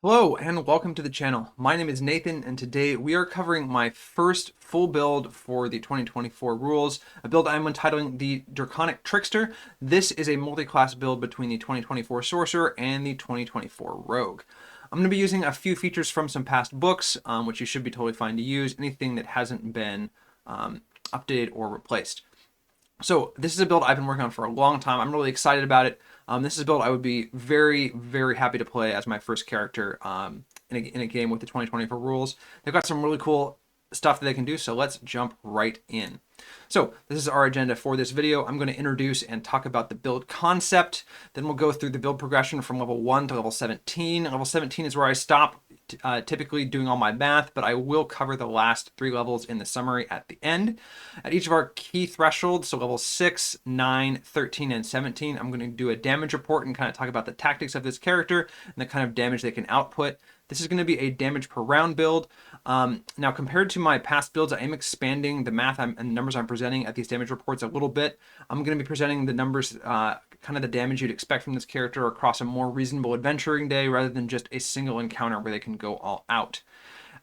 Hello and welcome to the channel. My name is Nathan and today we are covering my first full build for the 2024 rules, a build I'm entitling the Draconic Trickster. This is a multi-class build between the 2024 Sorcerer and the 2024 Rogue. I'm going to be using a few features from some past books, which you should be totally fine to use, anything that hasn't been updated or replaced. So this is a build I've been working on for a long time. I'm really excited about it. This is a build I would be very, very happy to play as my first character in a game with the 2024 rules. They've got some really cool stuff that they can do, so let's jump right in. So this is our agenda for this video. I'm going to introduce and talk about the build concept. Then we'll go through the build progression from level 1 to level 17. Level 17 is where I stop typically doing all my math, but I will cover the last 3 levels in the summary at the end. At each of our key thresholds, so level 6, 9, 13, and 17, I'm going to do a damage report and kind of talk about the tactics of this character and the kind of damage they can output. This is going to be a damage per round build. Now, compared to my past builds, I am expanding the math and the numbers I'm presenting at these damage reports a little bit. I'm going to be presenting the numbers, kind of the damage you'd expect from this character across a more reasonable adventuring day rather than just a single encounter where they can go all out.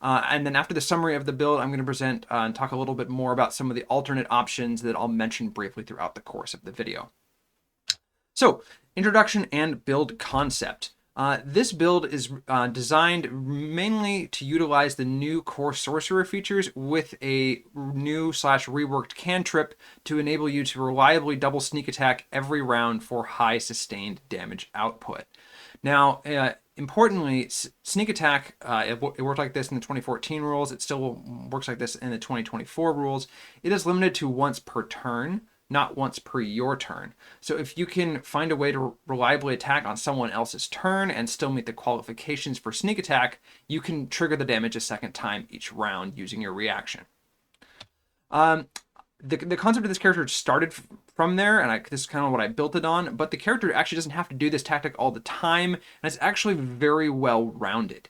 And then after the summary of the build, I'm going to present and talk a little bit more about some of the alternate options that I'll mention briefly throughout the course of the video. So, introduction and build concept. This build is designed mainly to utilize the new core sorcerer features with a new / reworked cantrip to enable you to reliably double sneak attack every round for high sustained damage output. Now, importantly, sneak attack, it worked like this in the 2014 rules. It still works like this in the 2024 rules. It is limited to once per turn, not once per your turn. So if you can find a way to reliably attack on someone else's turn and still meet the qualifications for sneak attack, you can trigger the damage a second time each round using your reaction. The concept of this character started from there, and this is kind of what I built it on, but the character actually doesn't have to do this tactic all the time, and it's actually very well rounded.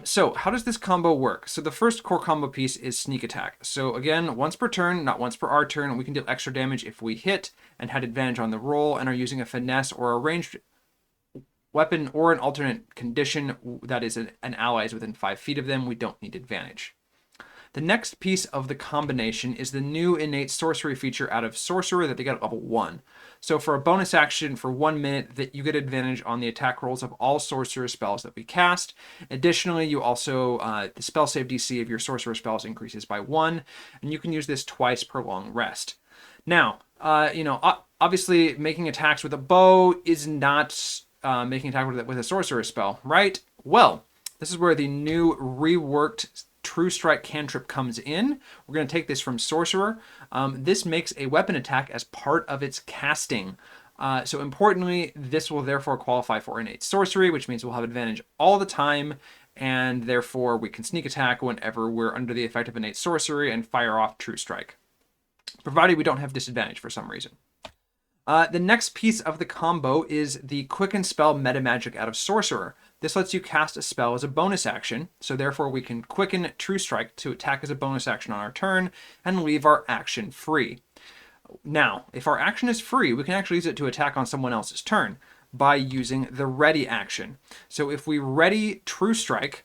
So how does this combo work? So the first core combo piece is sneak attack. So again, once per turn, not once per our turn, we can deal extra damage if we hit and had advantage on the roll and are using a finesse or a ranged weapon or an alternate condition that is an ally is within 5 feet of them. We don't need advantage. The next piece of the combination is the new innate sorcery feature out of Sorcerer that they got at level 1. So for a bonus action for 1 minute, that you get advantage on the attack rolls of all sorcerer spells that we cast. Additionally, you also the spell save DC of your sorcerer spells increases by 1, and you can use this twice per long rest. Now, obviously making attacks with a bow is not making attack with a sorcerer spell, right? Well, this is where the new reworked True Strike cantrip comes in. We're going to take this from Sorcerer. This makes a weapon attack as part of its casting. So importantly, this will therefore qualify for innate sorcery, which means we'll have advantage all the time, and therefore we can sneak attack whenever we're under the effect of innate sorcery and fire off True Strike, provided we don't have disadvantage for some reason. The next piece of the combo is the Quicken Spell Meta Magic out of Sorcerer. This lets you cast a spell as a bonus action, so therefore we can quicken True Strike to attack as a bonus action on our turn and leave our action free. Now, if our action is free, we can actually use it to attack on someone else's turn by using the ready action. So if we ready True Strike,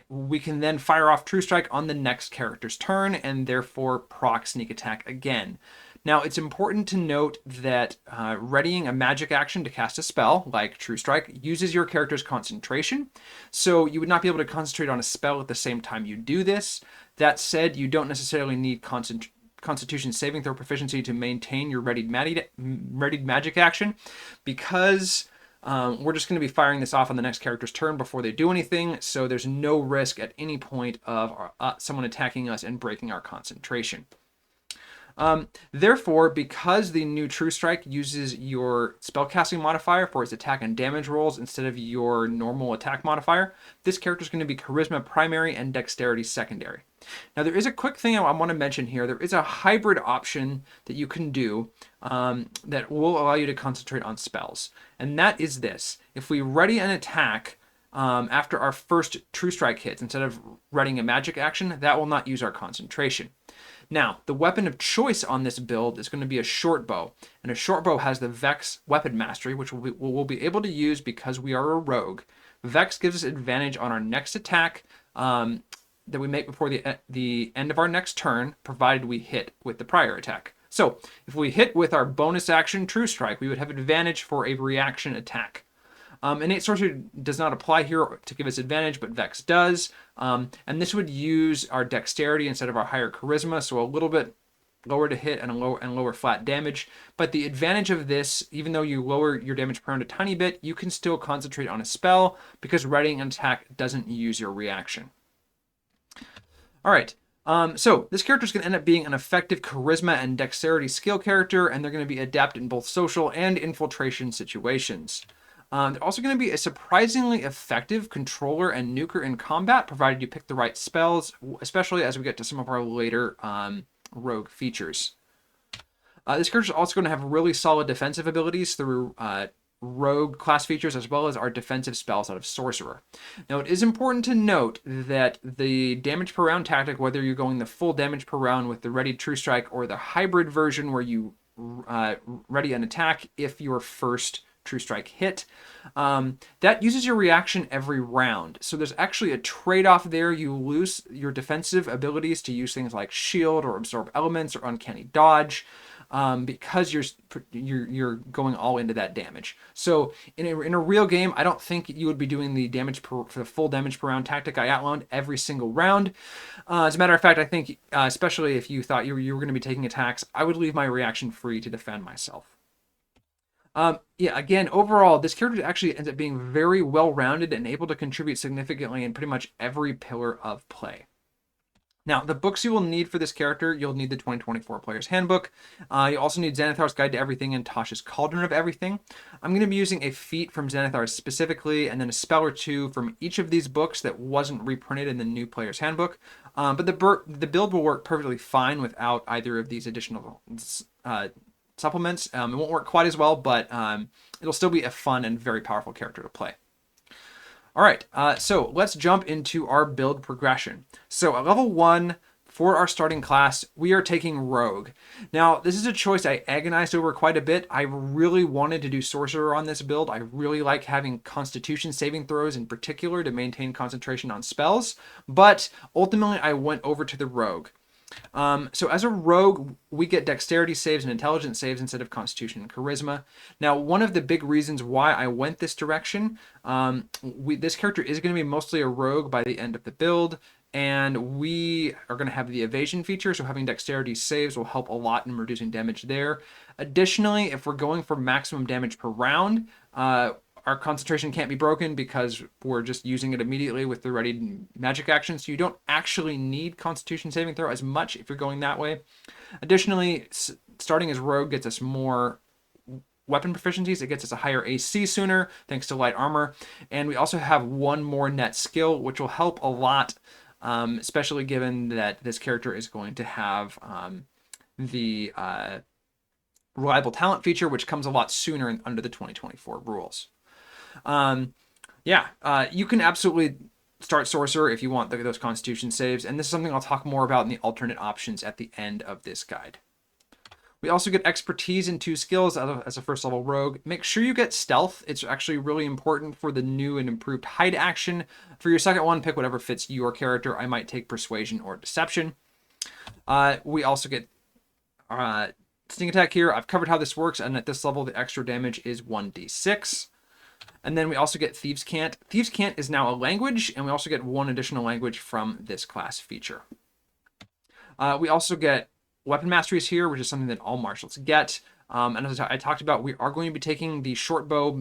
we can then fire off True Strike on the next character's turn and therefore proc sneak attack again. Now, it's important to note that readying a magic action to cast a spell, like True Strike, uses your character's concentration. So you would not be able to concentrate on a spell at the same time you do this. That said, you don't necessarily need Constitution saving throw proficiency to maintain your readied magic action, because we're just going to be firing this off on the next character's turn before they do anything. So there's no risk at any point of someone attacking us and breaking our concentration. Therefore, because the new True Strike uses your spellcasting modifier for its attack and damage rolls instead of your normal attack modifier, this character is going to be Charisma primary and Dexterity secondary. Now, there is a quick thing I want to mention here. There is a hybrid option that you can do that will allow you to concentrate on spells, and that is this. If we ready an attack after our first True Strike hits, instead of readying a magic action, that will not use our concentration. Now, the weapon of choice on this build is going to be a short bow, and a short bow has the Vex weapon mastery, which we'll be able to use because we are a rogue. Vex gives us advantage on our next attack that we make before the end of our next turn, provided we hit with the prior attack. So, if we hit with our bonus action True Strike, we would have advantage for a reaction attack. Innate Sorcery does not apply here to give us advantage, but Vex does. And this would use our Dexterity instead of our higher Charisma, so a little bit lower to hit and lower flat damage. But the advantage of this, even though you lower your damage per round a tiny bit, you can still concentrate on a spell because readying an attack doesn't use your reaction. All right. So this character is going to end up being an effective charisma and dexterity skill character, and they're going to be adapted in both social and infiltration situations. They're also going to be a surprisingly effective controller and nuker in combat, provided you pick the right spells, especially as we get to some of our later rogue features. This character is also going to have really solid defensive abilities through rogue class features, as well as our defensive spells out of Sorcerer. Now, it is important to note that the damage per round tactic, whether you're going the full damage per round with the Ready True Strike or the hybrid version where you ready an attack if your first True Strike hit, that uses your reaction every round. So there's actually a trade-off there. You lose your defensive abilities to use things like shield or absorb elements or uncanny dodge, because you're going all into that damage. So in a real game, I don't think you would be doing the damage for the full damage per round tactic I outlined every single round. As a matter of fact, I think especially if you thought you were going to be taking attacks, I would leave my reaction free to defend myself. Yeah, again, overall, this character actually ends up being very well-rounded and able to contribute significantly in pretty much every pillar of play. Now, the books you will need for this character, you'll need the 2024 Player's Handbook. You also need Xanathar's Guide to Everything and Tasha's Cauldron of Everything. I'm going to be using a feat from Xanathar specifically, and then a spell or two from each of these books that wasn't reprinted in the new Player's Handbook. But the build will work perfectly fine without either of these additional supplements. It won't work quite as well, but it'll still be a fun and very powerful character to play. All right, so let's jump into our build progression. So at level 1, for our starting class, we are taking Rogue. Now, this is a choice I agonized over quite a bit. I really wanted to do Sorcerer on this build. I really like having Constitution saving throws in particular to maintain concentration on spells, but ultimately I went over to the Rogue. So as a rogue, we get dexterity saves and intelligence saves instead of constitution and charisma. Now, one of the big reasons why I went this direction, this character is going to be mostly a rogue by the end of the build, and we are going to have the evasion feature, so having dexterity saves will help a lot in reducing damage there. Additionally, if we're going for maximum damage per round, our concentration can't be broken because we're just using it immediately with the ready magic action, so you don't actually need Constitution saving throw as much if you're going that way. Additionally, starting as Rogue gets us more weapon proficiencies. It gets us a higher AC sooner, thanks to light armor. And we also have one more net skill, which will help a lot, especially given that this character is going to have the reliable talent feature, which comes a lot sooner under the 2024 rules. You can absolutely start Sorcerer if you want those Constitution saves, and this is something I'll talk more about in the alternate options at the end of this guide. We also get Expertise in 2 skills as a first level Rogue. Make sure you get Stealth. It's actually really important for the new and improved Hide action. For your second one, pick whatever fits your character. I might take Persuasion or Deception. We also get Sneak Attack here. I've covered how this works, and at this level, the extra damage is 1d6. And then we also get Thieves' Cant. Thieves' Cant is now a language, and we also get 1 additional language from this class feature. We also get Weapon Masteries here, which is something that all martials get. And as I talked about, we are going to be taking the short bow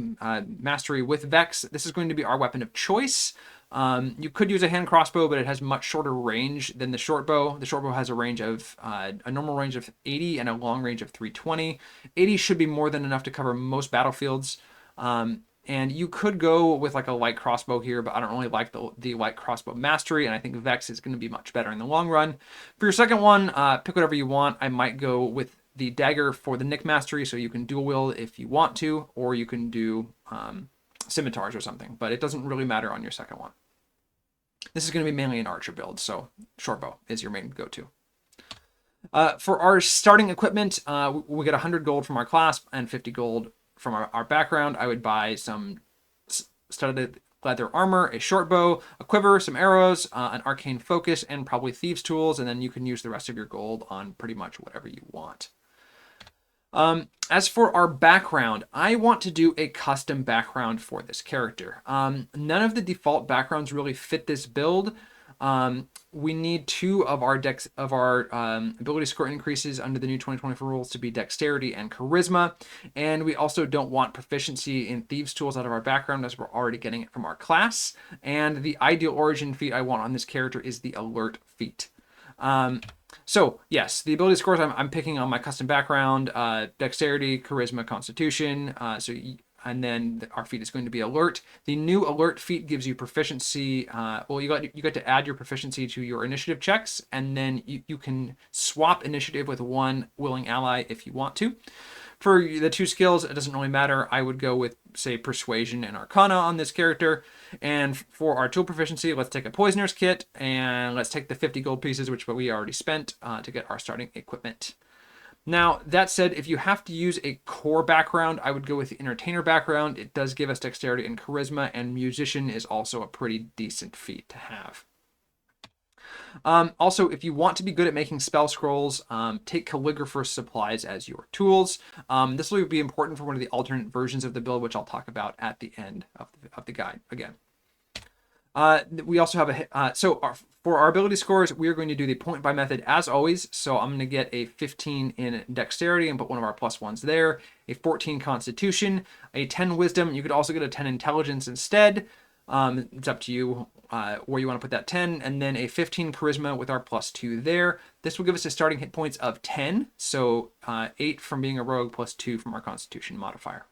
mastery with Vex. This is going to be our weapon of choice. You could use a hand crossbow, but it has much shorter range than the short bow. The short bow has a range of a normal range of 80 and a long range of 320. 80 should be more than enough to cover most battlefields. And you could go with like a light crossbow here, but I don't really like the light crossbow mastery, and I think Vex is going to be much better in the long run. For your second one, pick whatever you want. I might go with the dagger for the Nick mastery, so you can dual wield if you want to, or you can do scimitars or something, but it doesn't really matter on your second one. This is going to be mainly an archer build, so short bow is your main go-to. For our starting equipment, we get 100 gold from our class and 50 gold from our background. I would buy some studded leather armor, a short bow, a quiver, some arrows, an arcane focus, and probably thieves tools, and then you can use the rest of your gold on pretty much whatever you want. As for our background, I want to do a custom background for this character. None of the default backgrounds really fit this build. We need 2 of our ability score increases under the new 2024 rules to be dexterity and charisma, and we also don't want proficiency in thieves tools out of our background as we're already getting it from our class. And the ideal origin feat I want on this character is the alert feat. So yes, the ability scores I'm picking on my custom background, dexterity, charisma, constitution. And then our feat is going to be alert. The new alert feat gives you proficiency. Well, you got to add your proficiency to your initiative checks, and then you can swap initiative with one willing ally if you want to. For the 2 skills, it doesn't really matter. I would go with, say, Persuasion and Arcana on this character. And for our tool proficiency, let's take a Poisoner's Kit, and let's take the 50 gold pieces, which we already spent, to get our starting equipment. Now, that said, if you have to use a core background, I would go with the Entertainer background. It does give us dexterity and charisma, and Musician is also a pretty decent feat to have. Also, if you want to be good at making spell scrolls, take Calligrapher's Supplies as your tools. This will be important for one of the alternate versions of the build, which I'll talk about at the end of the guide again. We also have for our ability scores, we are going to do the point buy method as always. So I'm going to get a 15 in dexterity and put one of our +1s there, a 14 constitution, a 10 wisdom. You could also get a 10 intelligence instead. It's up to you where you want to put that 10, and then a 15 charisma with our +2 there. This will give us a starting hit points of 10, so 8 from being a rogue +2 from our constitution modifier.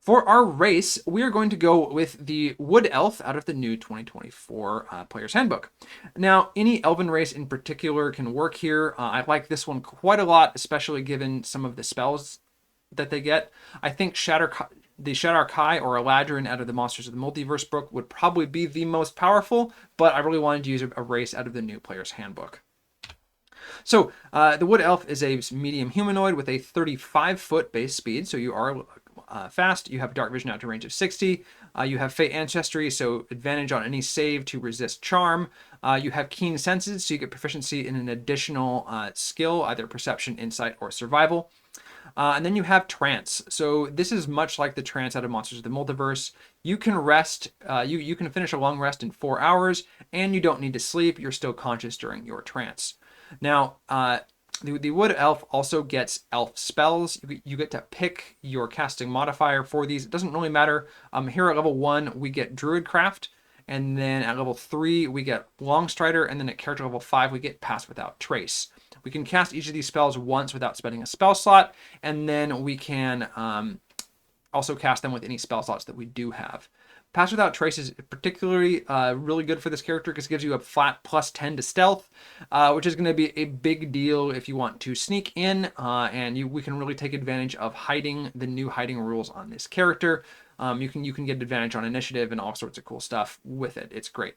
For our race, we are going to go with the Wood Elf out of the new 2024 Player's Handbook. Now, any Elven race in particular can work here. I like this one quite a lot, especially given some of the spells that they get. I think the Shadar Kai or Eladrin out of the Monsters of the Multiverse book would probably be the most powerful, but I really wanted to use a race out of the new Player's Handbook. So, the Wood Elf is a medium humanoid with a 35-foot base speed, so you are fast. You have dark vision out to a range of 60. You have Fey Ancestry, so advantage on any save to resist charm. You have keen senses, so you get proficiency in an additional skill, either perception, insight, or survival. And then you have trance. So this is much like the trance out of Monsters of the Multiverse. You can rest, you can finish a long rest in 4 hours, and you don't need to sleep. You're still conscious during your trance. Now, the Wood Elf also gets elf spells. You get to pick your casting modifier for these. It doesn't really matter. Here at level 1, we get Druidcraft, and then at level 3, we get Longstrider, and then at character level 5, we get Pass Without Trace. We can cast each of these spells once without spending a spell slot, and then we can also cast them with any spell slots that we do have. Pass Without Trace is particularly really good for this character because it gives you a flat +10 to stealth, which is going to be a big deal if you want to sneak in, and we can really take advantage of hiding the new hiding rules on this character. You can get advantage on initiative and all sorts of cool stuff with it. It's great.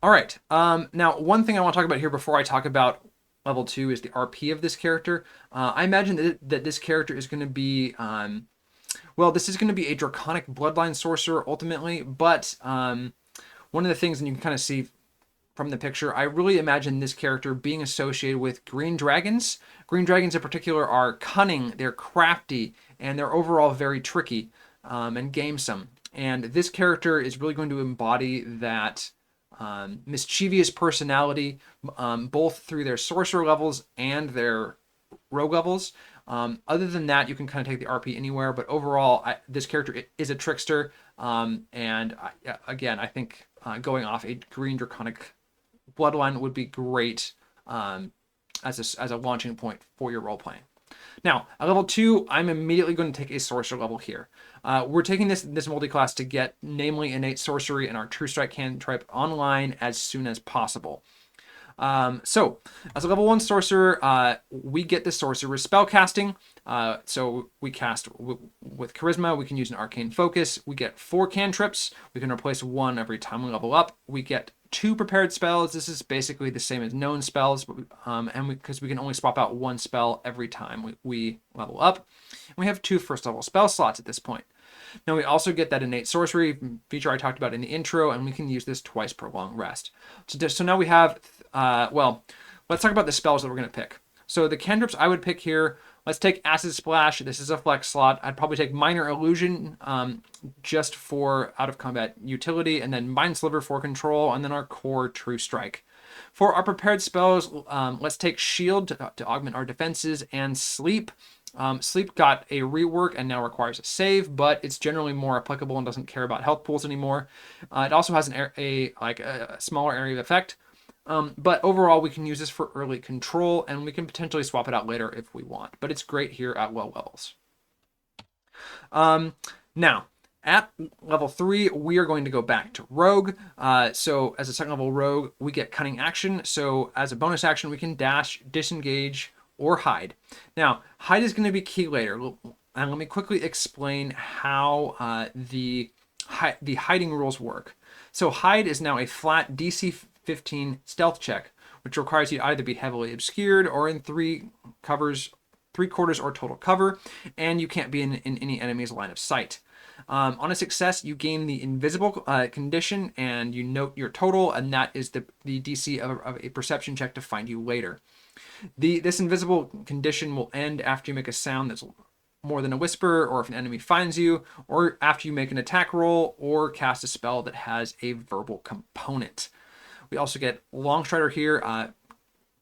All right. Now, one thing I want to talk about here before I talk about level 2 is the RP of this character. I imagine that this character is going to be... well, this is going to be a Draconic Bloodline Sorcerer ultimately, but one of the things, and you can kind of see from the picture, I really imagine this character being associated with green dragons. Green dragons in particular are cunning, they're crafty, and they're overall very tricky and gamesome. And this character is really going to embody that mischievous personality, both through their sorcerer levels and their rogue levels. Other than that, you can kind of take the RP anywhere, but overall, this character is a trickster, and again, I think going off a green Draconic Bloodline would be great as a launching point for your role-playing. Now, at level 2, I'm immediately going to take a Sorcerer level here. We're taking this multi-class to get, namely, Innate Sorcery and our True Strike cantrip online as soon as possible. So, as a level 1 Sorcerer, we get the Sorcerer spellcasting. So we cast with Charisma, we can use an Arcane Focus. We get 4 cantrips. We can replace 1 every time we level up. We get 2 prepared spells. This is basically the same as known spells, but because we can only swap out 1 spell every time we level up. And we have 2 first level spell slots at this point. Now we also get that innate sorcery feature I talked about in the intro, and we can use this twice per long rest. So now we have, well, let's talk about the spells that we're going to pick. So the cantrips I would pick here, let's take Acid Splash. This is a flex slot. I'd probably take Minor Illusion just for out of combat utility, and then Mind Sliver for control, and then our core True Strike. For our prepared spells, let's take Shield to augment our defenses, and Sleep. Sleep got a rework and now requires a save, but it's generally more applicable and doesn't care about health pools anymore. It also has a smaller area of effect. But overall, we can use this for early control, and we can potentially swap it out later if we want. But it's great here at low levels. Now, at level 3, we are going to go back to Rogue. So as a second level Rogue, we get Cunning Action. So as a bonus action, we can dash, disengage, or hide. Now, hide is going to be key later. And let me quickly explain how the hiding rules work. So hide is now a flat DC 15 stealth check, which requires you to either be heavily obscured or in 3/4 or total cover, and you can't be in any enemy's line of sight. On a success, you gain the invisible condition, and you note your total, and that is the DC of a perception check to find you later. This invisible condition will end after you make a sound that's more than a whisper, or if an enemy finds you, or after you make an attack roll or cast a spell that has a verbal component. We also get Longstrider here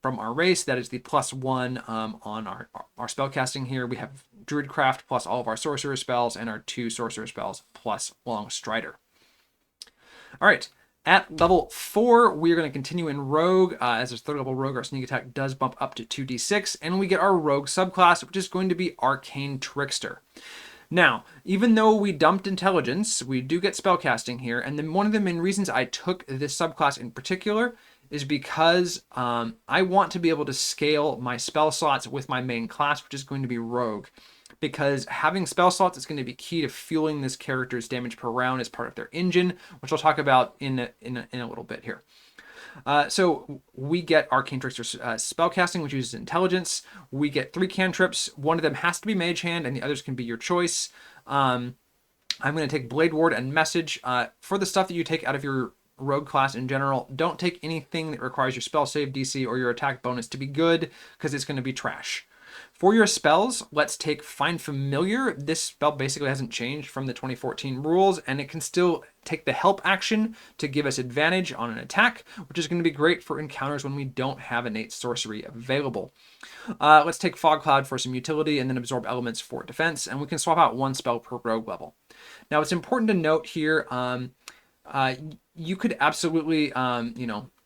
from our race. That is the +1 on our spellcasting here. We have Druidcraft plus all of our Sorcerer spells, and our 2 Sorcerer spells plus Longstrider. All right. At level 4, we are going to continue in Rogue. As a 3rd level Rogue, our sneak attack does bump up to 2d6, and we get our Rogue subclass, which is going to be Arcane Trickster. Now, even though we dumped intelligence, we do get spellcasting here, and then one of the main reasons I took this subclass in particular is because I want to be able to scale my spell slots with my main class, which is going to be Rogue. Because having spell slots is going to be key to fueling this character's damage per round as part of their engine, which I'll talk about in a little bit here. So we get Arcane Trickster's spellcasting, which uses intelligence. We get 3 cantrips. One of them has to be Mage Hand, and the others can be your choice. I'm going to take Blade Ward and Message. For the stuff that you take out of your Rogue class in general, don't take anything that requires your spell save DC or your attack bonus to be good, because it's going to be trash. For your spells, let's take Find Familiar. This spell basically hasn't changed from the 2014 rules, and it can still take the help action to give us advantage on an attack, which is going to be great for encounters when we don't have innate sorcery available. Let's take Fog Cloud for some utility, and then Absorb Elements for defense, and we can swap out 1 spell per rogue level. Now, it's important to note here, you could absolutely,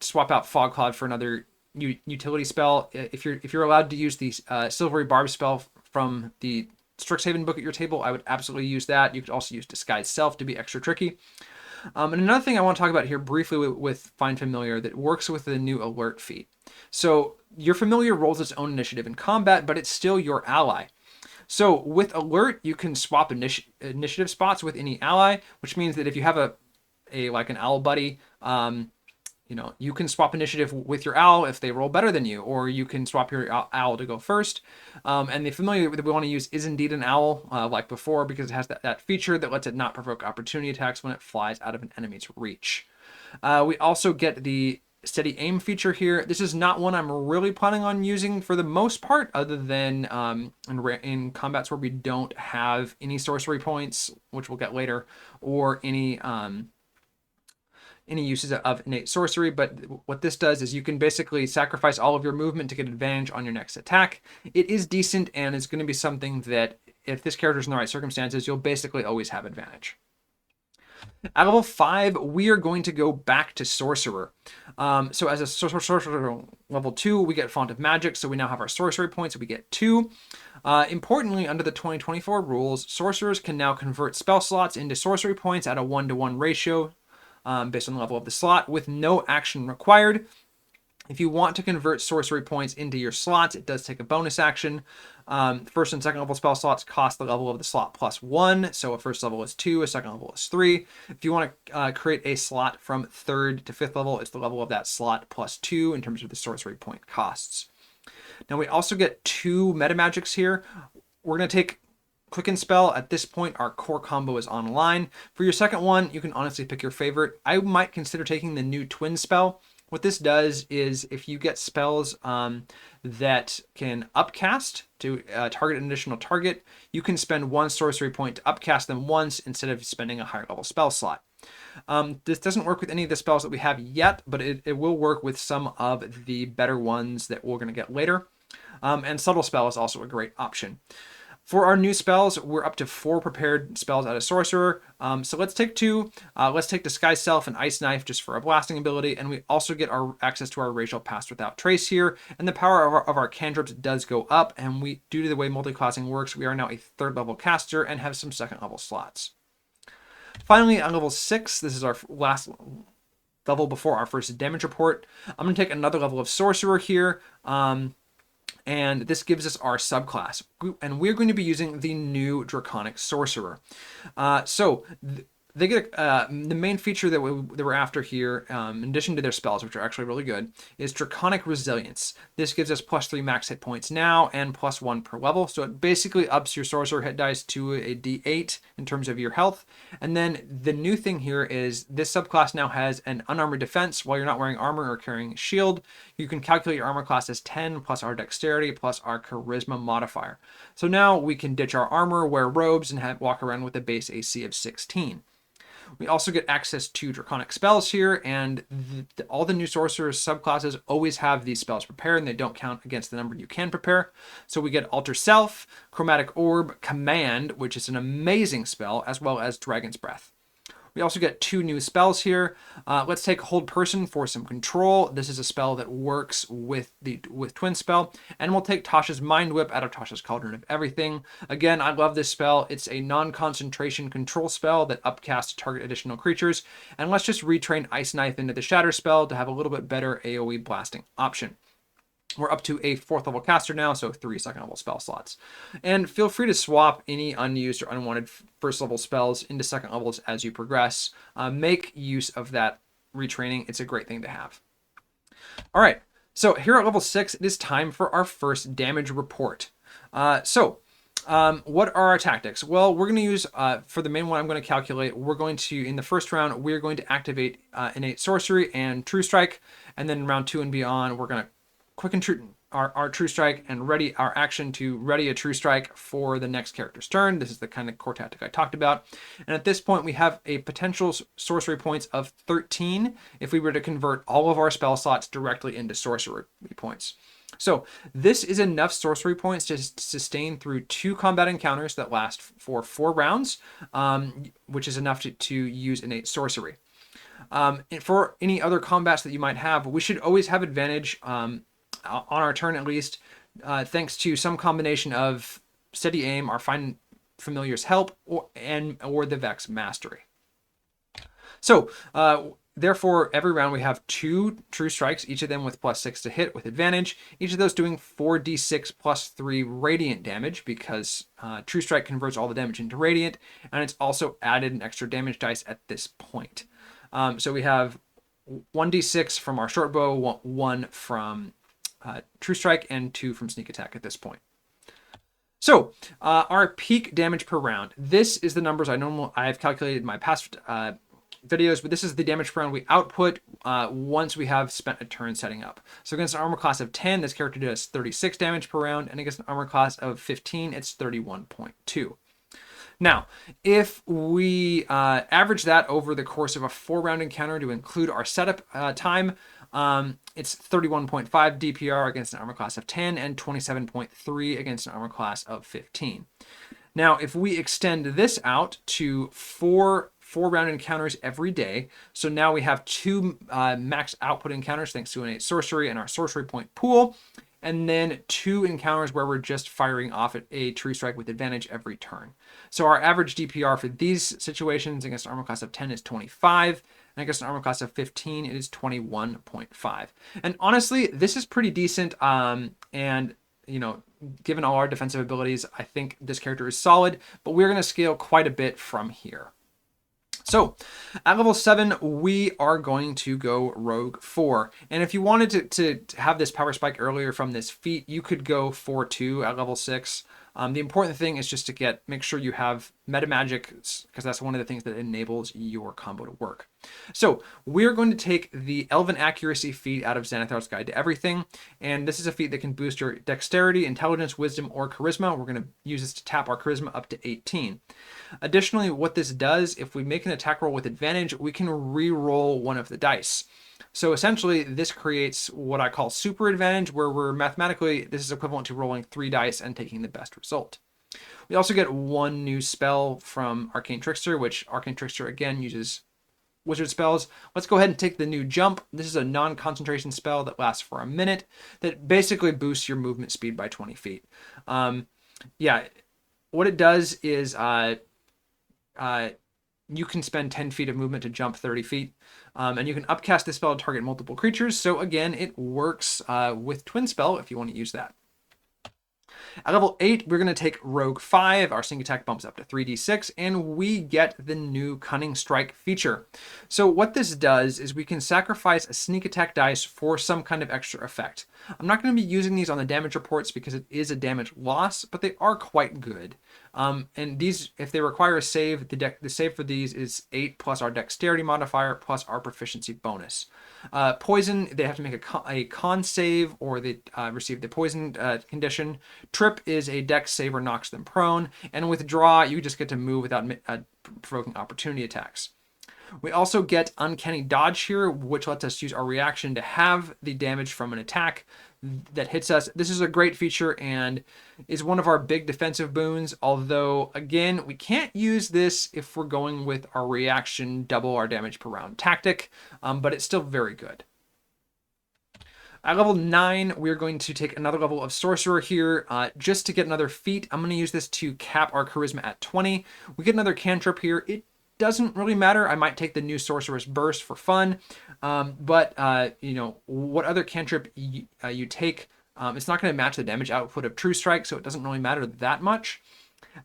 swap out Fog Cloud for another utility spell. If you're allowed to use the Silvery Barb spell from the Strixhaven book at your table, I would absolutely use that. You could also use Disguise Self to be extra tricky. And another thing I want to talk about here briefly with Find Familiar that works with the new alert feat. So your familiar rolls its own initiative in combat, but it's still your ally. So with alert, you can swap initiative spots with any ally, which means that if you have an owl buddy, you can swap initiative with your owl if they roll better than you, or you can swap your owl to go first. And the familiar that we want to use is indeed an owl, like before, because it has that feature that lets it not provoke opportunity attacks when it flies out of an enemy's reach. We also get the Steady Aim feature here. This is not one I'm really planning on using for the most part, other than in combats where we don't have any sorcery points, which we'll get later, or any uses of innate sorcery. But what this does is you can basically sacrifice all of your movement to get advantage on your next attack. It is decent, and it's going to be something that if this character's in the right circumstances, you'll basically always have advantage. At level 5, we are going to go back to Sorcerer. So as a Sorcerer level 2, we get Font of Magic, so we now have our sorcery points, we get 2. Importantly, under the 2024 rules, Sorcerers can now convert spell slots into sorcery points at a 1-to-1 ratio, based on the level of the slot, with no action required. If you want to convert sorcery points into your slots, it does take a bonus action. First and second level spell slots cost the level of the slot +1. So a first level is 2, a second level is 3. If you want to create a slot from 3rd to 5th level, it's the level of that slot +2 in terms of the sorcery point costs. Now we also get 2 meta magics here. We're going to take Quicken Spell. At this point, our core combo is online. For your second one, you can honestly pick your favorite. I might consider taking the new Twin Spell. What this does is if you get spells that can upcast to target an additional target, you can spend 1 sorcery point to upcast them once instead of spending a higher level spell slot. This doesn't work with any of the spells that we have yet, but it will work with some of the better ones that we're going to get later. And Subtle Spell is also a great option. For our new spells, we're up to 4 prepared spells out of Sorcerer. So let's take 2. Let's take Disguise Self and Ice Knife just for our blasting ability. And we also get our access to our Racial Pass Without Trace here. And the power of our cantrips does go up. And due to the way multi-classing works, we are now a 3rd level caster and have some 2nd level slots. Finally, on level 6, this is our last level before our first damage report. I'm going to take another level of Sorcerer here. And this gives us our subclass. And we're going to be using the new Draconic Sorcerer. They get the main feature that we're after here, in addition to their spells, which are actually really good, is Draconic Resilience. This gives us +3 max hit points now and +1 per level. So it basically ups your Sorcerer hit dice to a D8 in terms of your health. And then the new thing here is this subclass now has an unarmored defense while you're not wearing armor or carrying a shield. You can calculate your armor class as 10 plus our dexterity plus our charisma modifier. So now we can ditch our armor, wear robes, and walk around with a base AC of 16. We also get access to Draconic spells here, and all the new Sorcerer subclasses always have these spells prepared, and they don't count against the number you can prepare. So we get Alter Self, Chromatic Orb, Command, which is an amazing spell, as well as Dragon's Breath. We also get 2 new spells here. Let's take Hold Person for some control. This is a spell that works with Twin Spell. And we'll take Tasha's Mind Whip out of Tasha's Cauldron of Everything. Again, I love this spell. It's a non-concentration control spell that upcasts to target additional creatures. And let's just retrain Ice Knife into the Shatter spell to have a little bit better AoE blasting option. We're up to a 4th level caster now, so 3 2nd level spell slots. And feel free to swap any unused or unwanted 1st level spells into 2nd levels as you progress. Make use of that retraining. It's a great thing to have. All right, so here at level 6, it is time for our first damage report. What are our tactics? Well, we're going to use, for the main one I'm going to calculate, we're going to, in the first round, we're going to activate Innate Sorcery and True Strike. And then in round 2 and beyond, we're going to quicken our True Strike and ready our action to ready a True Strike for the next character's turn. This is the kind of core tactic I talked about. And at this point, we have a potential sorcery points of 13 if we were to convert all of our spell slots directly into sorcery points. So this is enough sorcery points to sustain through 2 combat encounters that last for 4 rounds, which is enough to use innate sorcery. For any other combats that you might have, we should always have advantage on our turn at least, thanks to some combination of steady aim, our Find Familiar's help, or the Vex Mastery. So, therefore, every round we have 2 True Strikes, each of them with +6 to hit with advantage, each of those doing 4d6 plus 3 radiant damage, because True Strike converts all the damage into radiant, and it's also added an extra damage dice at this point. So we have 1d6 from our short bow, 1 from True Strike, and 2 from Sneak Attack at this point. So our peak damage per round. This is the numbers I've calculated in my past videos, but this is the damage per round we output once we have spent a turn setting up. So against an armor class of 10, this character does 36 damage per round, and against an armor class of 15, it's 31.2. Now, if we average that over the course of a 4-round encounter to include our setup time, it's 31.5 DPR against an armor class of 10 and 27.3 against an armor class of 15. Now, if we extend this out to 4-round encounters every day, so now we have 2 max output encounters thanks to innate sorcery and our sorcery point pool, and then 2 encounters where we're just firing off at a True Strike with advantage every turn. So our average DPR for these situations against armor class of 10 is 25. and I guess an armor class of 15, it is 21.5. And honestly, this is pretty decent. And you know, given all our defensive abilities, I think this character is solid, but we're going to scale quite a bit from here. So at level 7, we are going to go Rogue 4. And if you wanted to have this power spike earlier from this feat, you could go 4-2 at level 6. The important thing is just to make sure you have meta magic, because that's one of the things that enables your combo to work. So we're going to take the Elven Accuracy feat out of Xanathar's Guide to Everything, and this is a feat that can boost your Dexterity, Intelligence, Wisdom, or Charisma. We're going to use this to tap our Charisma up to 18. Additionally, what this does, if we make an attack roll with advantage, we can re-roll one of the dice. So essentially, this creates what I call super advantage, where we're mathematically, this is equivalent to rolling 3 dice and taking the best result. We also get 1 new spell from Arcane Trickster, which Arcane Trickster, again, uses wizard spells. Let's go ahead and take the new Jump. This is a non-concentration spell that lasts for a minute that basically boosts your movement speed by 20 feet. Yeah, what it does is you can spend 10 feet of movement to jump 30 feet. And you can upcast this spell to target multiple creatures. So again, it works with Twin Spell if you want to use that. At level 8, we're going to take Rogue 5. Our sneak attack bumps up to 3d6, and we get the new Cunning Strike feature. So what this does is we can sacrifice a sneak attack dice for some kind of extra effect. I'm not going to be using these on the damage reports because it is a damage loss, but they are quite good. And these, if they require a save, the save for these is 8 plus our Dexterity modifier plus our proficiency bonus. Poison, they have to make a con save, or they receive the poison condition. Trip is a dex save or knocks them prone. And withdraw, you just get to move without provoking opportunity attacks. We also get Uncanny Dodge here, which lets us use our reaction to have the damage from an attack that hits us. This is a great feature and is one of our big defensive boons, although, again, we can't use this if we're going with our reaction double our damage per round tactic, but it's still very good. At level 9, we're going to take another level of Sorcerer here just to get another feat. I'm going to use this to cap our Charisma at 20. We get another cantrip here. It doesn't really matter. I might take the new Sorcerer's Burst for fun, but you know, what other cantrip you take, it's not going to match the damage output of True Strike, so it doesn't really matter that much.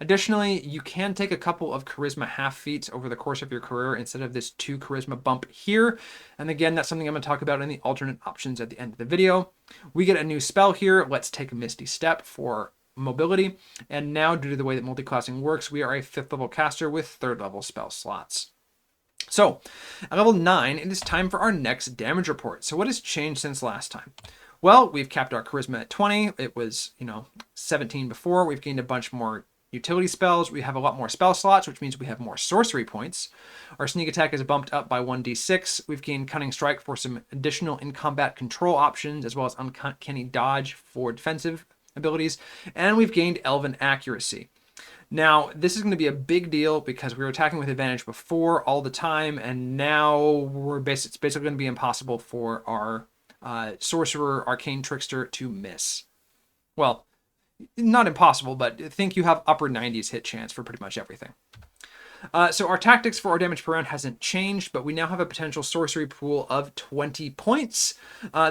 Additionally, you can take a couple of Charisma half feats over the course of your career instead of this 2 Charisma bump here. And again, that's something I'm going to talk about in the alternate options at the end of the video. We get a new spell here. Let's take Misty Step for mobility. And now, due to the way that multiclassing works, we are a 5th level caster with 3rd level spell slots. So, at level 9, it is time for our next damage report. So what has changed since last time? Well, we've capped our Charisma at 20. It was, 17 before. We've gained a bunch more utility spells. We have a lot more spell slots, which means we have more sorcery points. Our sneak attack is bumped up by 1d6. We've gained Cunning Strike for some additional in-combat control options, as well as Uncanny Dodge for defensive abilities. And we've gained Elven Accuracy. Now, this is going to be a big deal because we were attacking with advantage before all the time, and now it's basically going to be impossible for our Sorcerer, Arcane Trickster to miss. Well, not impossible, but I think you have upper 90s hit chance for pretty much everything. So our tactics for our damage per round hasn't changed, but we now have a potential sorcery pool of 20 points.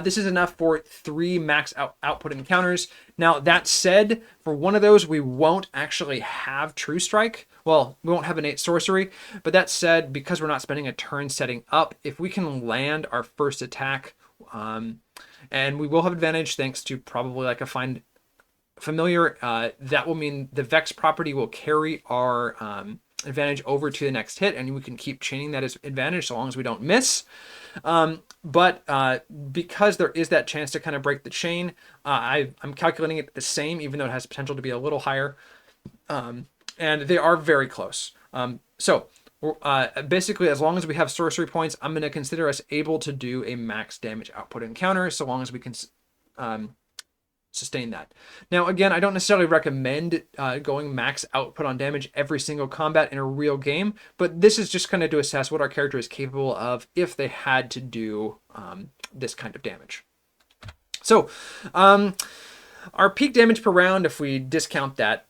This is enough for 3 max output encounters. Now, that said, for one of those, we won't actually have True Strike. Well, we won't have innate sorcery, but that said, because we're not spending a turn setting up, if we can land our first attack, and we will have advantage thanks to probably like a Find Familiar, that will mean the Vex property will carry our advantage over to the next hit, and we can keep chaining that as advantage so long as we don't miss. But because there is that chance to kind of break the chain, I'm calculating it the same, even though it has potential to be a little higher. And they are very close. So basically, as long as we have sorcery points, I'm going to consider us able to do a max damage output encounter, so long as we can sustain that. Now, again, I don't necessarily recommend going max output on damage every single combat in a real game, but this is just kind of to assess what our character is capable of if they had to do this kind of damage. So, our peak damage per round, if we discount that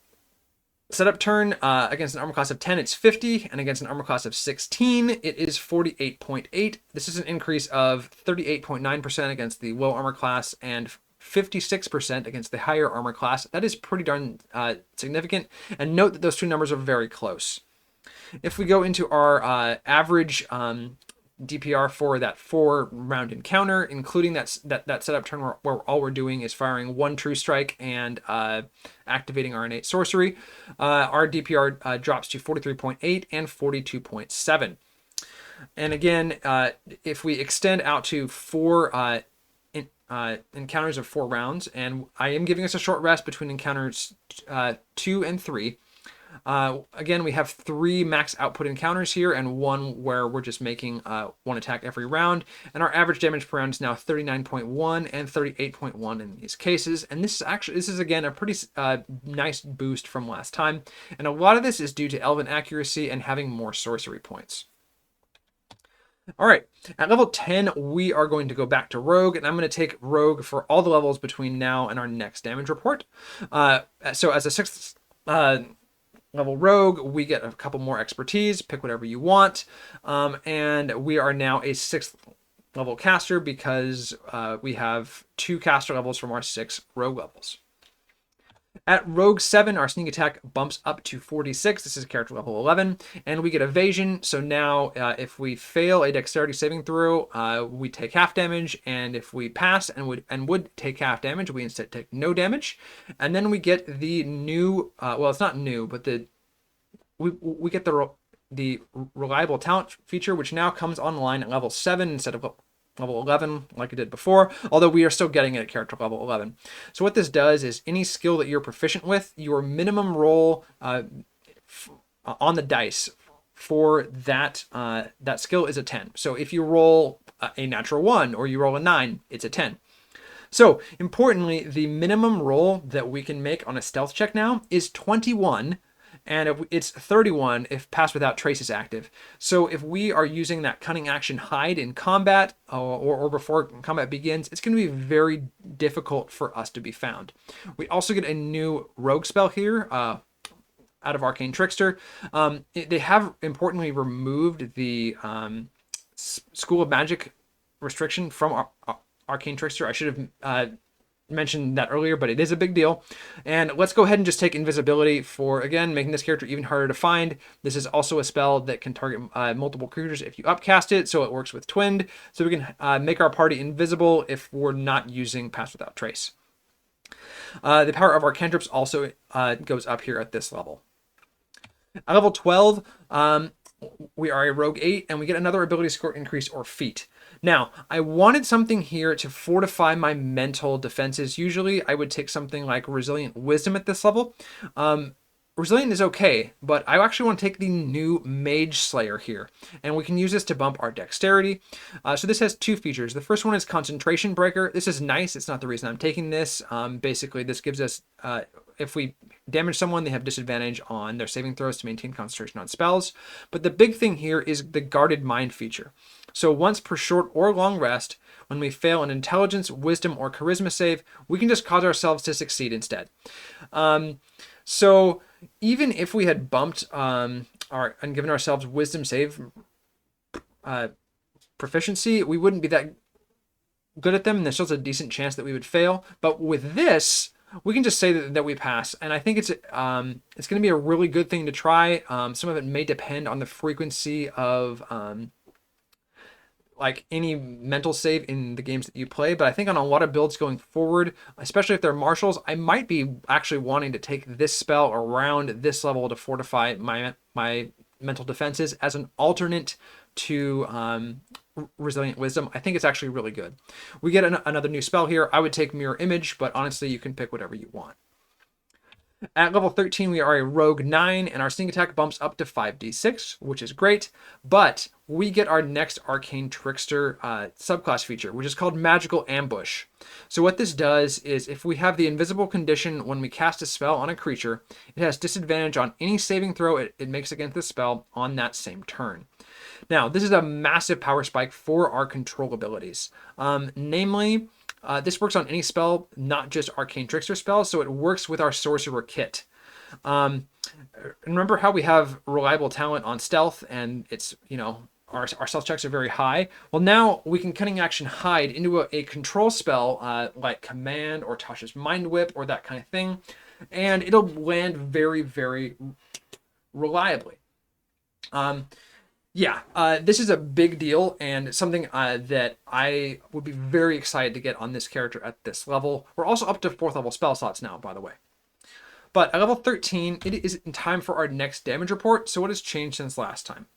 Setup turn, against an armor class of 10, it's 50, and against an armor class of 16, it is 48.8. This is an increase of 38.9% against the low armor class and 56% against the higher armor class. That is pretty darn significant, and note that those two numbers are very close. If we go into our average DPR for that 4-round encounter, including that setup turn where all we're doing is firing 1 true strike and activating our innate sorcery, our DPR drops to 43.8 and 42.7. And again, if we extend out to 4 encounters of 4 rounds, and I am giving us a short rest between encounters 2 and 3. Again, we have 3 max output encounters here and 1 where we're just making 1 attack every round. And our average damage per round is now 39.1 and 38.1 in these cases. And this is again a pretty nice boost from last time. And a lot of this is due to Elven accuracy and having more sorcery points. All right, at level 10, we are going to go back to Rogue, and I'm going to take Rogue for all the levels between now and our next damage report. So as a 6th level Rogue, we get a couple more expertise, pick whatever you want, and we are now a 6th level caster because we have 2 caster levels from our 6 Rogue levels. At Rogue 7, our sneak attack bumps up to 46. This is character level 11, and we get evasion. So now if we fail a dexterity saving throw, we take half damage, and if we pass and would take half damage, we instead take no damage. And then we get the new, well, it's not new, but we get the reliable talent feature, which now comes online at level 7 instead of level 11 like it did before, although we are still getting it at character level 11. So what this does is any skill that you're proficient with, your minimum roll on the dice for that skill is a 10. So if you roll a natural 1 or you roll a 9, it's a 10. So importantly, the minimum roll that we can make on a stealth check now is 21, and it's 31 if Pass Without Trace is active. So if we are using that cunning action hide in combat or before combat begins, it's going to be very difficult for us to be found. We also get a new rogue spell here out of Arcane Trickster. They have importantly removed the School of Magic restriction from Arcane Trickster. I should have mentioned that earlier, but it is a big deal. And let's go ahead and just take invisibility for, again, making this character even harder to find. This is also a spell that can target multiple creatures if you upcast it, so it works with Twinned. So we can make our party invisible if we're not using Pass Without Trace. The power of our cantrips also goes up here at this level. At level 12, we are a Rogue 8, and we get another ability score increase or feat. Now, I wanted something here to fortify my mental defenses. Usually, I would take something like Resilient Wisdom at this level. Resilient is okay, but I actually want to take the new Mage Slayer here, and we can use this to bump our dexterity. So this has 2 features. The first one is Concentration Breaker. This is nice. It's not the reason I'm taking this. Basically, this gives us, if we damage someone, they have disadvantage on their saving throws to maintain concentration on spells. But the big thing here is the Guarded Mind feature. So once per short or long rest, when we fail an intelligence, wisdom, or charisma save, we can just cause ourselves to succeed instead. So even if we had bumped and given ourselves wisdom save proficiency, we wouldn't be that good at them, and there's still a decent chance that we would fail. But with this, we can just say that we pass, and I think it's going to be a really good thing to try. Some of it may depend on the frequency of like any mental save in the games that you play, but I think on a lot of builds going forward, especially if they're martials, I might be actually wanting to take this spell around this level to fortify my mental defenses as an alternate to Resilient Wisdom. I think it's actually really good. We get another new spell here. I would take Mirror Image, but honestly, you can pick whatever you want. At level 13, we are a Rogue 9, and our sneak attack bumps up to 5d6, which is great, but we get our next Arcane Trickster subclass feature, which is called Magical Ambush. So what this does is if we have the invisible condition when we cast a spell on a creature, it has disadvantage on any saving throw it makes against the spell on that same turn. Now, this is a massive power spike for our control abilities. Namely, this works on any spell, not just Arcane Trickster spells, so it works with our Sorcerer kit. remember how we have reliable talent on stealth and it's, our stealth checks are very high. Well, now we can cunning action hide into a control spell like command or Tasha's mind whip or that kind of thing. And it'll land very, very reliably. This is a big deal and something that I would be very excited to get on this character at this level. We're also up to 4th level spell slots now, by the way. But at level 13, it is in time for our next damage report. So what has changed since last time?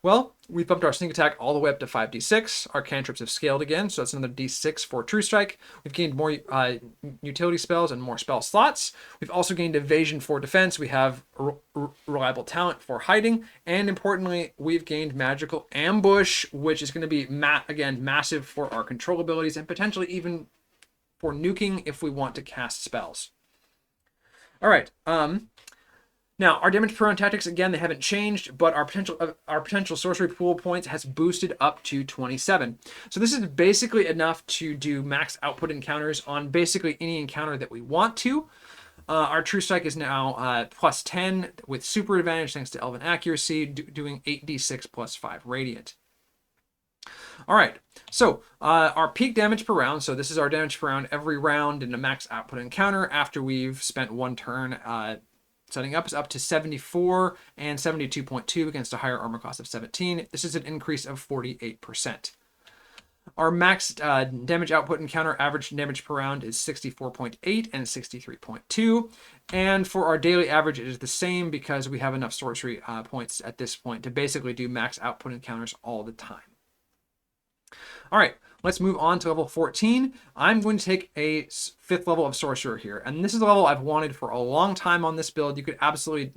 Well, we've bumped our sneak attack all the way up to 5d6. Our cantrips have scaled again, so that's another d6 for True Strike. We've gained more utility spells and more spell slots. We've also gained evasion for defense. We have reliable talent for hiding. And importantly, we've gained magical ambush, which is going to be, again, massive for our control abilities and potentially even for nuking if we want to cast spells. All right. Now, our damage per round tactics, again, they haven't changed, but our potential sorcery pool points has boosted up to 27. So this is basically enough to do max output encounters on basically any encounter that we want to. Our True Strike is now plus 10 with super advantage thanks to Elven Accuracy, doing 8d6 plus 5 radiant. All right, so our peak damage per round, so this is our damage per round every round in a max output encounter after we've spent one turn setting up, is up to 74 and 72.2 against a higher armor class of 17. This is an increase of 48%. Our max damage output encounter average damage per round is 64.8 and 63.2. And for our daily average, it is the same because we have enough sorcery points at this point to basically do max output encounters all the time. All right, let's move on to level 14. I'm going to take a 5th level of Sorcerer here. And this is a level I've wanted for a long time on this build. You could absolutely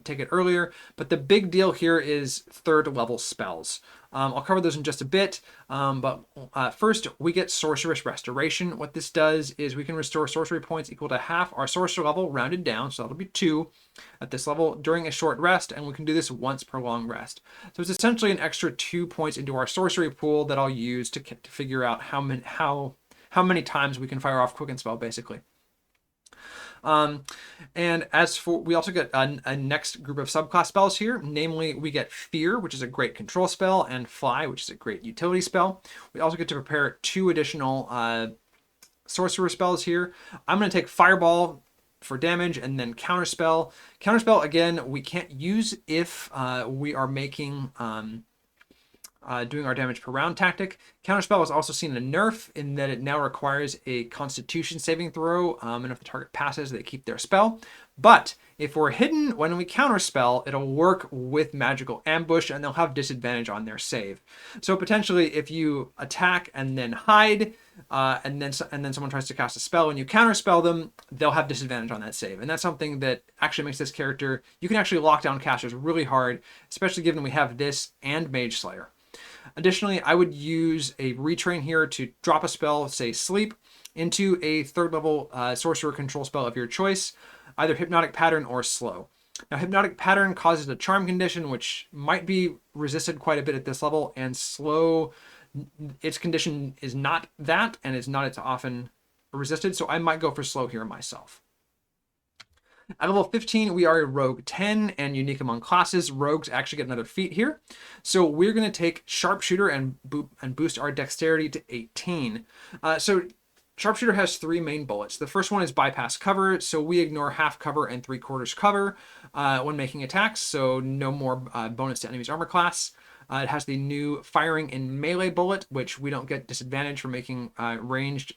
take it earlier, but the big deal here is 3rd level spells. I'll cover those in just a bit, but first we get Sorceress Restoration. What this does is we can restore sorcery points equal to half our sorcerer level rounded down, so that'll be 2 at this level during a short rest, and we can do this once per long rest. So it's essentially an extra 2 points into our sorcery pool that I'll use to figure out how many times we can fire off Quicken Spell, basically. And as for, we also get a next group of subclass spells here. Namely, we get Fear, which is a great control spell, and Fly, which is a great utility spell. We also get to prepare 2 additional sorcerer spells here. I'm going to take Fireball for damage and then Counterspell. Counterspell, again, we can't use if we are making doing our damage per round tactic. Counterspell has also seen a nerf in that it now requires a Constitution saving throw, and if the target passes, they keep their spell. But if we're hidden when we counterspell, it'll work with magical ambush, and they'll have disadvantage on their save. So potentially, if you attack and then hide, and then someone tries to cast a spell and you counterspell them, they'll have disadvantage on that save, and that's something that actually makes this character, you can actually lock down casters really hard, especially given we have this and Mage Slayer. Additionally, I would use a retrain here to drop a spell, say Sleep, into a 3rd level sorcerer control spell of your choice, either Hypnotic Pattern or Slow. Now, Hypnotic Pattern causes a charm condition, which might be resisted quite a bit at this level, and Slow, its condition is not that, and is not as often resisted, so I might go for Slow here myself. At level 15, we are a Rogue 10 and unique among classes. Rogues actually get another feat here. So we're going to take Sharpshooter and boost our dexterity to 18. So Sharpshooter has 3 main bullets. The first one is bypass cover. So we ignore half cover and 3/4 cover when making attacks. So no more bonus to enemy's armor class. It has the new firing in melee bullet, which we don't get disadvantage for making ranged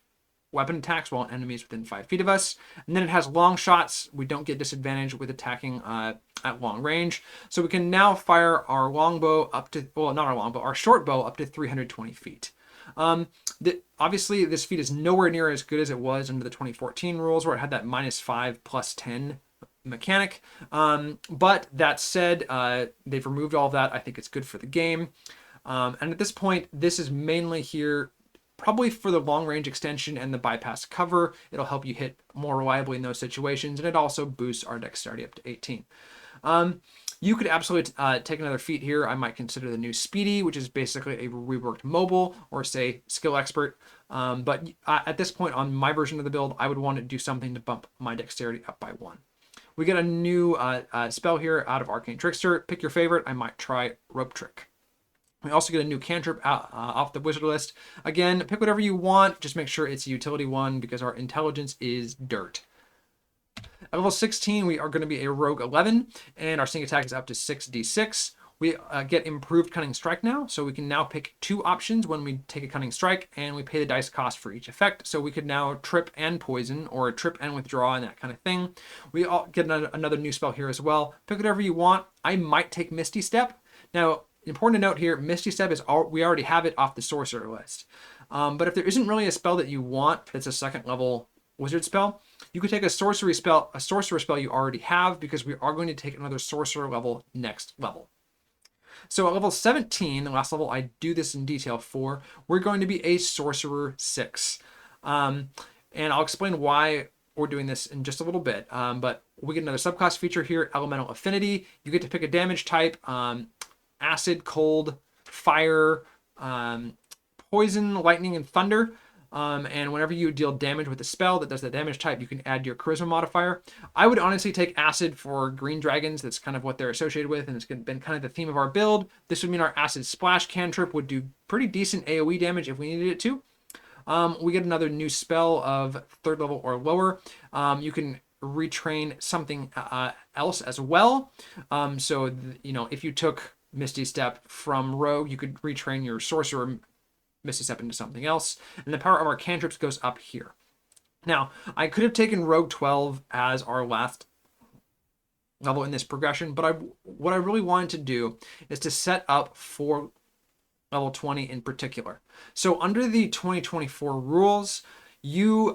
weapon attacks while enemies within 5 feet of us. And then it has long shots. We don't get disadvantage with attacking at long range. So we can now fire our longbow up to, well, not our longbow, our short bow up to 320 feet. Obviously, this feat is nowhere near as good as it was under the 2014 rules, where it had that -5 +10 mechanic. But that said, they've removed all of that. I think it's good for the game. And at this point, this is mainly here probably for the long range extension and the bypass cover. It'll help you hit more reliably in those situations, and it also boosts our dexterity up to 18. You could absolutely take another feat here. I might consider the new Speedy, which is basically a reworked mobile, or say Skill Expert. But at this point on my version of the build, I would want to do something to bump my dexterity up by 1. We get a new spell here out of Arcane Trickster. Pick your favorite. I might try Rope Trick. We also get a new cantrip off the wizard list. Again, pick whatever you want. Just make sure it's a utility one because our intelligence is dirt. At level 16, we are going to be a rogue 11, and our sneak attack is up to 6d6. We get improved Cunning Strike now, so we can now pick 2 options when we take a Cunning Strike, and we pay the dice cost for each effect. So we could now trip and poison, or trip and withdraw, and that kind of thing. We all get another new spell here as well. Pick whatever you want. I might take Misty Step. Now, important to note here, Misty Step is we already have it off the Sorcerer list. But if there isn't really a spell that you want that's a 2nd level wizard spell, you could take a sorcerer spell you already have, because we are going to take another sorcerer level next level. So at level 17, the last level I do this in detail for, we're going to be a sorcerer 6. And I'll explain why we're doing this in just a little bit. But we get another subclass feature here, Elemental Affinity. You get to pick a damage type. Acid, cold, fire, poison, lightning, and thunder. And whenever you deal damage with a spell that does the damage type, you can add your charisma modifier. I would honestly take acid for green dragons. That's kind of what they're associated with, and it's been kind of the theme of our build. This would mean our acid splash cantrip would do pretty decent AoE damage if we needed it to. We get another new spell of 3rd level or lower. You can retrain something else as well. So if you took Misty Step from Rogue, you could retrain your Sorcerer Misty Step into something else. And the power of our cantrips goes up here. Now, I could have taken Rogue 12 as our last level in this progression, but what I really wanted to do is to set up for level 20 in particular. So under the 2024 rules, you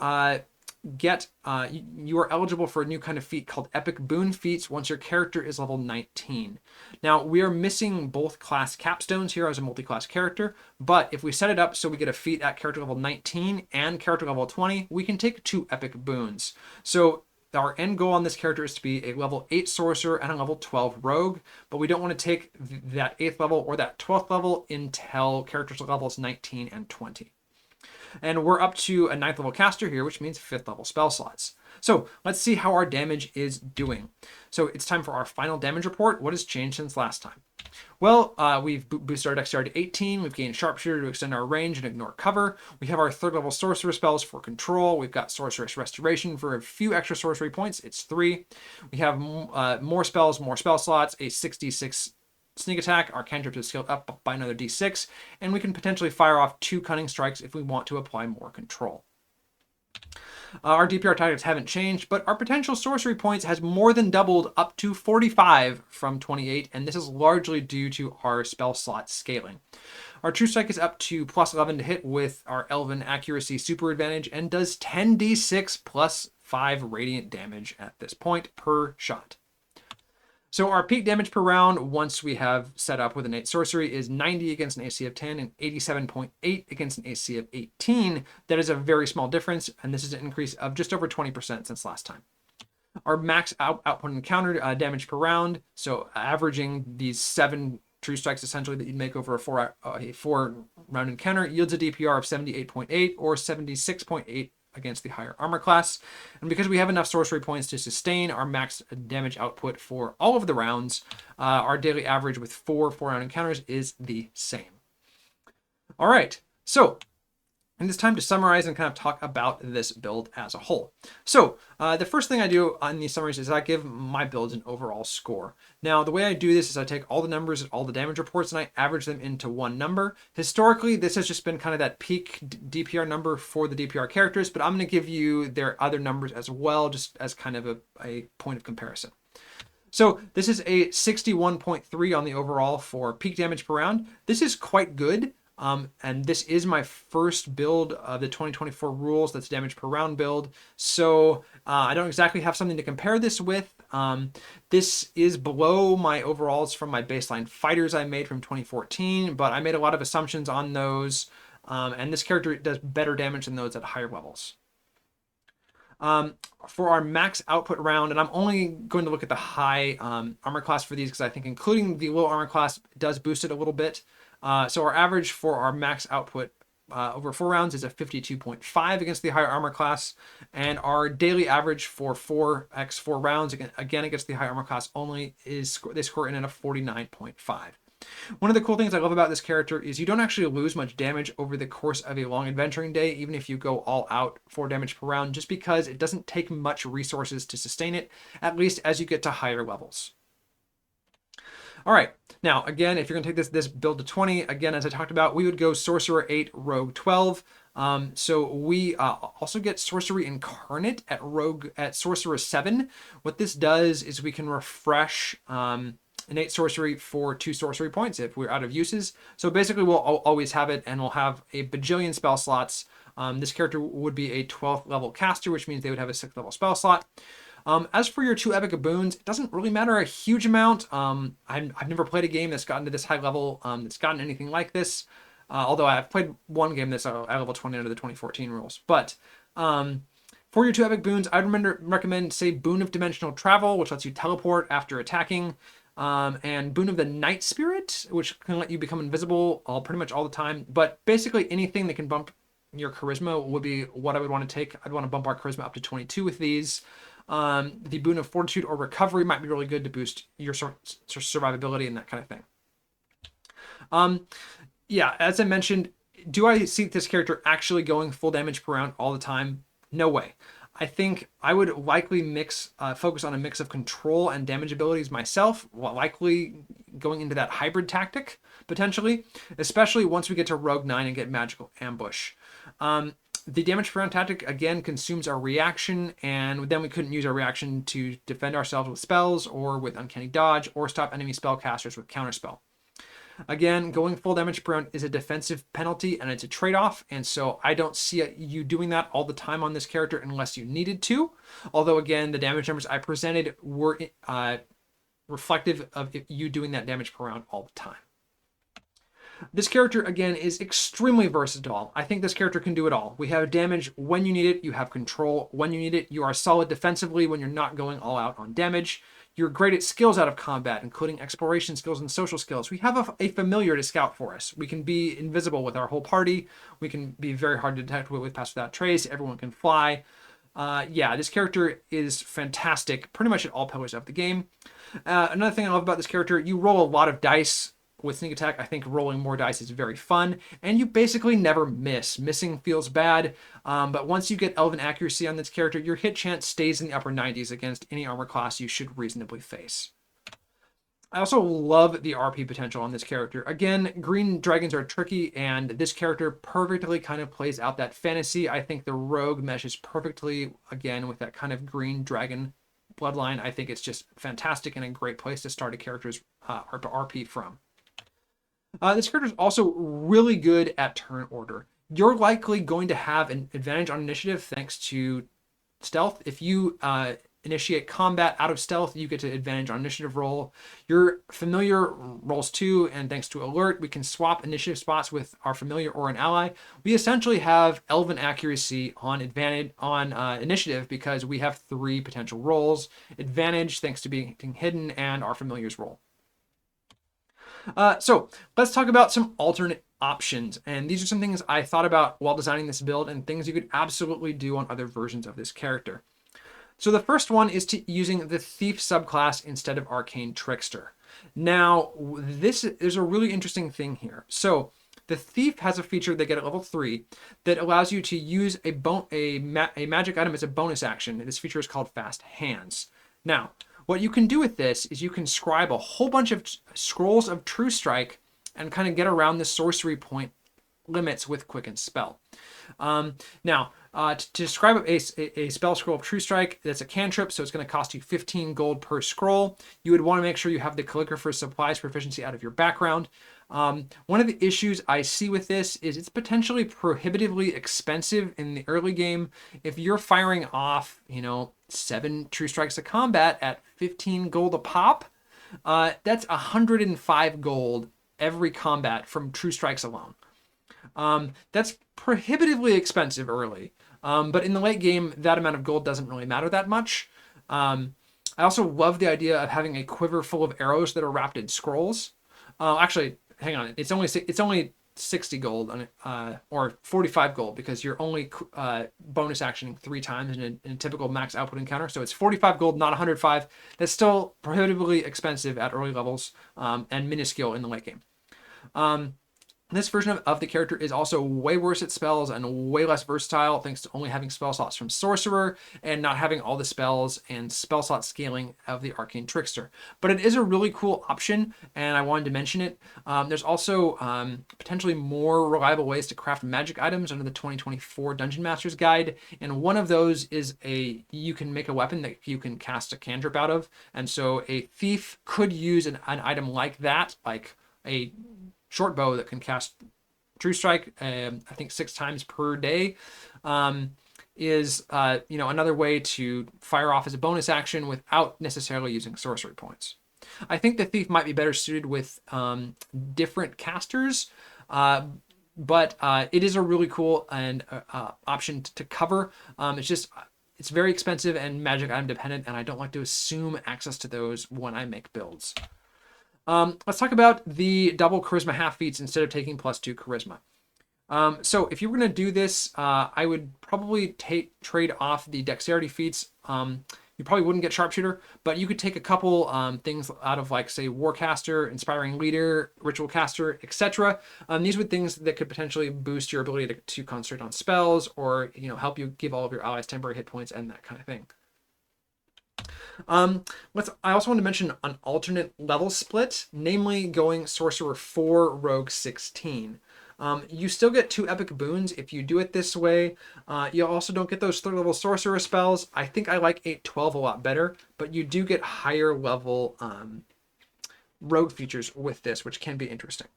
you are eligible for a new kind of feat called Epic Boon Feats once your character is level 19. Now, we are missing both class capstones here as a multi-class character, but if we set it up so we get a feat at character level 19 and character level 20, we can take 2 epic boons. So our end goal on this character is to be a level 8 sorcerer and a level 12 rogue, but we don't want to take that 8th level or that 12th level until characters levels 19 and 20. And we're up to a 9th level caster here, which means 5th level spell slots. So let's see how our damage is doing. So it's time for our final damage report. What has changed since last time? Well, we've boosted our dexterity to 18. We've gained sharpshooter to extend our range and ignore cover. We have our 3rd level sorcerer spells for control. We've got sorceress restoration for a few extra sorcery points. It's 3. We have more spells, more spell slots, a 66 sneak attack. Our cantrip is scaled up by another d6, and we can potentially fire off 2 cunning strikes if we want to apply more control. Our DPR tactics haven't changed, but our potential sorcery points has more than doubled up to 45 from 28, and this is largely due to our spell slot scaling. Our true strike is up to plus 11 to hit with our elven accuracy super advantage and does 10d6 plus 5 radiant damage at this point per shot. So our peak damage per round, once we have set up with innate sorcery, is 90 against an AC of 10 and 87.8 against an AC of 18. That is a very small difference, and this is an increase of just over 20% since last time. Our max output encounter damage per round, so averaging these 7 true strikes essentially that you'd make over a 4 round encounter, yields a DPR of 78.8 or 76.8 against the higher armor class. And because we have enough sorcery points to sustain our max damage output for all of the rounds, our daily average with 4 round encounters is the same. All right, so and it's time to summarize and kind of talk about this build as a whole. So the first thing I do on these summaries is I give my builds an overall score. Now, the way I do this is I take all the numbers and all the damage reports and I average them into one number. Historically, this has just been kind of that peak DPR number for the DPR characters, but I'm going to give you their other numbers as well, just as kind of a point of comparison. So this is a 61.3 on the overall for peak damage per round. This is quite good. And this is my first build of the 2024 rules. That's damage per round build. So I don't exactly have something to compare this with. This is below my overalls from my baseline fighters I made from 2014, but I made a lot of assumptions on those. And this character does better damage than those at higher levels. For our max output round, and I'm only going to look at the high armor class for these because I think including the low armor class does boost it a little bit. So our average for our max output over 4 rounds is a 52.5 against the higher armor class, and our daily average for 4x4 rounds again against the higher armor class only is they score in at a 49.5. One of the cool things I love about this character is you don't actually lose much damage over the course of a long adventuring day, even if you go all out 4 damage per round, just because it doesn't take much resources to sustain it, at least as you get to higher levels. All right, now again, if you're gonna take this build to 20, again, as I talked about, we would go Sorcerer 8, Rogue 12. So we also get Sorcery Incarnate at Sorcerer 7. What this does is we can refresh innate sorcery for 2 sorcery points if we're out of uses. So basically we'll always have it, and we'll have a bajillion spell slots. This character would be a 12th level caster, which means they would have a 6th level spell slot. As for your 2 epic boons, it doesn't really matter a huge amount. I've never played a game that's gotten to this high level, that's gotten anything like this. Although I've played one game that's at level 20 under the 2014 rules. But for your 2 epic boons, I'd recommend, say, Boon of Dimensional Travel, which lets you teleport after attacking. And Boon of the Night Spirit, which can let you become invisible pretty much all the time. But basically anything that can bump your charisma would be what I would want to take. I'd want to bump our charisma up to 22 with these. The Boon of Fortitude or Recovery might be really good to boost your survivability and that kind of thing. Yeah, as I mentioned, do I see this character actually going full damage per round all the time? No way. I think I would likely focus on a mix of control and damage abilities myself, likely going into that hybrid tactic, potentially, especially once we get to Rogue 9 and get Magical Ambush. The damage per round tactic, again, consumes our reaction, and then we couldn't use our reaction to defend ourselves with spells or with Uncanny Dodge or stop enemy spellcasters with Counterspell. Again, going full damage per round is a defensive penalty, and it's a trade-off, and so I don't see you doing that all the time on this character unless you needed to. Although, again, the damage numbers I presented were reflective of you doing that damage per round all the time. This character, again, is extremely versatile. I think this character can do it all. We have damage when you need it. You have control when you need it. You are solid defensively when you're not going all out on damage. You're great at skills out of combat, including exploration skills and social skills. We have a familiar to scout for us. We can be invisible with our whole party. We can be very hard to detect with Pass Without Trace. Everyone can fly. Yeah, this character is fantastic pretty much at all pillars of the game. Another thing I love about this character, you roll a lot of dice. With sneak attack, I think rolling more dice is very fun, and you basically never miss. Missing feels bad, but once you get Elven Accuracy on this character, your hit chance stays in the upper 90s against any armor class you should reasonably face. I also love the RP potential on this character. Again, green dragons are tricky, and this character perfectly kind of plays out that fantasy. I think the rogue meshes perfectly, again, with that kind of green dragon bloodline. I think it's just fantastic and a great place to start a character's RP from. This character is also really good at turn order. You're likely going to have an advantage on initiative thanks to stealth. If you initiate combat out of stealth, you get to advantage on initiative roll. Your familiar rolls 2, and thanks to alert, we can swap initiative spots with our familiar or an ally. We essentially have Elven Accuracy on advantage on initiative because we have 3 potential rolls. Advantage thanks to being hidden and our familiar's roll. So let's talk about some alternate options. And these are some things I thought about while designing this build and things you could absolutely do on other versions of this character. So the first one is using the Thief subclass instead of Arcane Trickster. Now, there's a really interesting thing here. So the Thief has a feature they get at level 3 that allows you to use a magic item as a bonus action. This feature is called Fast Hands. Now, what you can do with this is you can scribe a whole bunch of scrolls of True Strike and kind of get around the sorcery point limits with Quicken Spell. Now, to scribe a spell scroll of True Strike, that's a cantrip, so it's going to cost you 15 gold per scroll. You would want to make sure you have the Calligrapher's Supplies proficiency out of your background. One of the issues I see with this is it's potentially prohibitively expensive in the early game. If you're firing off, 7 True Strikes of combat at 15 gold a pop, that's 105 gold every combat from True Strikes alone. That's prohibitively expensive early, but in the late game, that amount of gold doesn't really matter that much. I also love the idea of having a quiver full of arrows that are wrapped in scrolls. Actually, hang on, it's only 60 gold on or 45 gold, because you're only bonus actioning 3 times in a typical max output encounter. So it's 45 gold, not 105. That's still prohibitively expensive at early levels, and minuscule in the late game. This version of the character is also way worse at spells and way less versatile, thanks to only having spell slots from Sorcerer and not having all the spells and spell slot scaling of the Arcane Trickster. But it is a really cool option, and I wanted to mention it. There's also potentially more reliable ways to craft magic items under the 2024 Dungeon Master's Guide, and one of those is you can make a weapon that you can cast a cantrip out of, and so a thief could use an item like that, like a short bow that can cast True Strike, I think 6 times per day, is another way to fire off as a bonus action without necessarily using sorcery points. I think the Thief might be better suited with different casters, but it is a really cool and option to cover. It's very expensive and magic item dependent, and I don't like to assume access to those when I make builds. Let's talk about the double charisma half feats instead of taking +2 charisma. So if you were going to do this, I would probably trade off the dexterity feats. You probably wouldn't get sharpshooter, but you could take a couple things out of, like, say, warcaster, inspiring leader, ritual caster, etc. These would things that could potentially boost your ability to concentrate on spells, or help you give all of your allies temporary hit points and that kind of thing. I also want to mention an alternate level split, namely going Sorcerer 4, Rogue 16. You still get 2 epic boons if you do it this way. You also don't get those 3rd level Sorcerer spells. I think I like 8-12 a lot better, but you do get higher level rogue features with this, which can be interesting.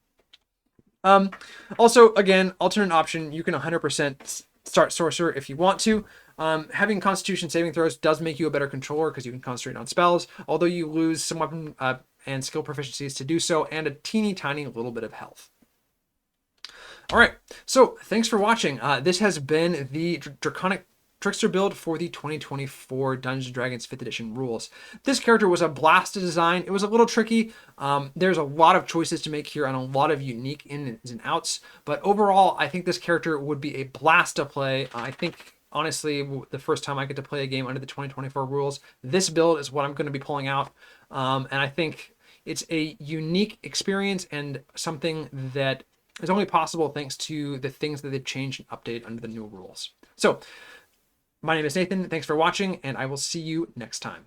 Also, again, alternate option, you can 100% start Sorcerer if you want to. Having Constitution saving throws does make you a better controller because you can concentrate on spells, although you lose some weapon and skill proficiencies to do so, and a teeny tiny little bit of health. All right, so thanks for watching. This has been the Draconic Trickster build for the 2024 Dungeons & Dragons 5th edition rules. This character was a blast to design. It was a little tricky. There's a lot of choices to make here and a lot of unique ins and outs, but overall, I think this character would be a blast to play. I think, honestly, the first time I get to play a game under the 2024 rules, this build is what I'm going to be pulling out, and I think it's a unique experience and something that is only possible thanks to the things that they've changed and updated under the new rules. So, my name is Nathan. Thanks for watching, and I will see you next time.